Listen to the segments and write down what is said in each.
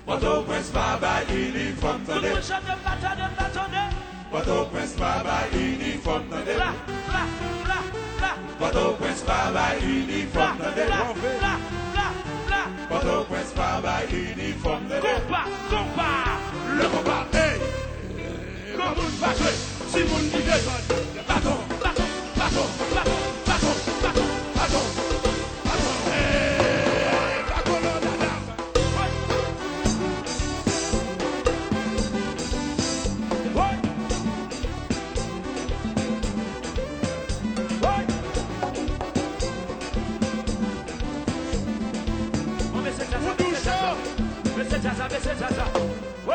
Port-au-Prince, Baba, uniforme, Tout le monde chante de bâtonner. Port-au-Prince, Baba, uniforme, Bla, bla, bla, bla. Port-au-Prince, Baba, uniforme, Bla, bla, bla. Port-au-Prince, Baba, uniforme, Combat, combat. le combat, hey! Comme vous battez, si vous ne dites pas, bâton, Bâton, bâton, bâton, bâton, bâton, bâton, bâton, hey! Bâton, là, là, là.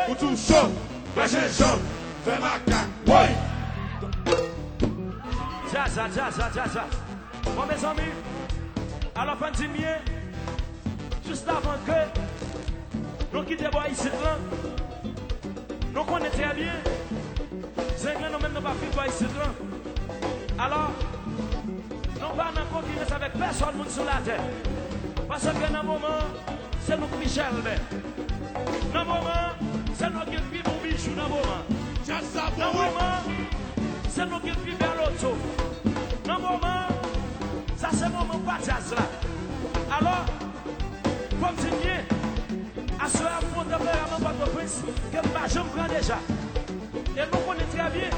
Ou tout chaud, fâché chaud, fais ma caque, ouais! Jaza. Bon, mes amis, alors, pendant juste avant que nous quittions ici, nous connaissons très bien. C'est que nous même pas vivre ici. Alors, nous pas en concurrence avec personne sur la terre. Parce que dans le moment, c'est nous Michel. Dans le moment, c'est nous qui vivons au bichou. Dans le moment, c'est nous qui vivons à l'auto. Dans le moment, ça c'est le moment partage là. Alors, continuez à se faire fond de votre prince que je me prends déjà. Et nous connaissons très bien,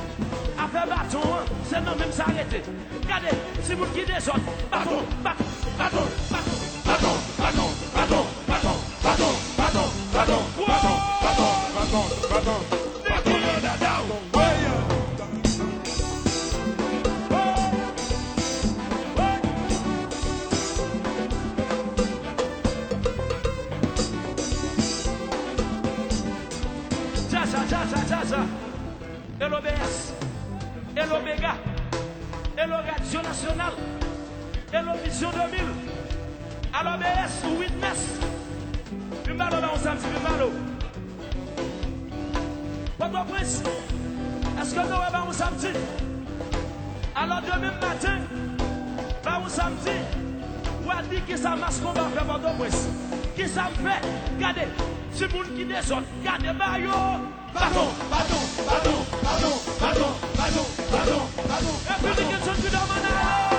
après bâton, c'est nous même s'arrêter. Regardez, si vous qui descendez, bâton, bâton, bâton, bâton, bâton, bâton, bâton, bâton, bâton, bâton, bâton, bâton, bâton, et l'OBS, et l'Omega, et le Radio National, et l'Vision 2000, à l'OBS, ou Witness, du malo là, on samedi, du malo. Port-au-Prince, est-ce que nous avons un samedi? Alors demain matin, là où samedi, ou a dit que ça marche qu'on va faire Port-au-Prince. Qui ça fait? Regardez, si vous qui descend, regardez, Mario. Bâton, bâton, bâton, bâton, bâton, bâton, bâton, bâton. Et puis, les questions du domaine.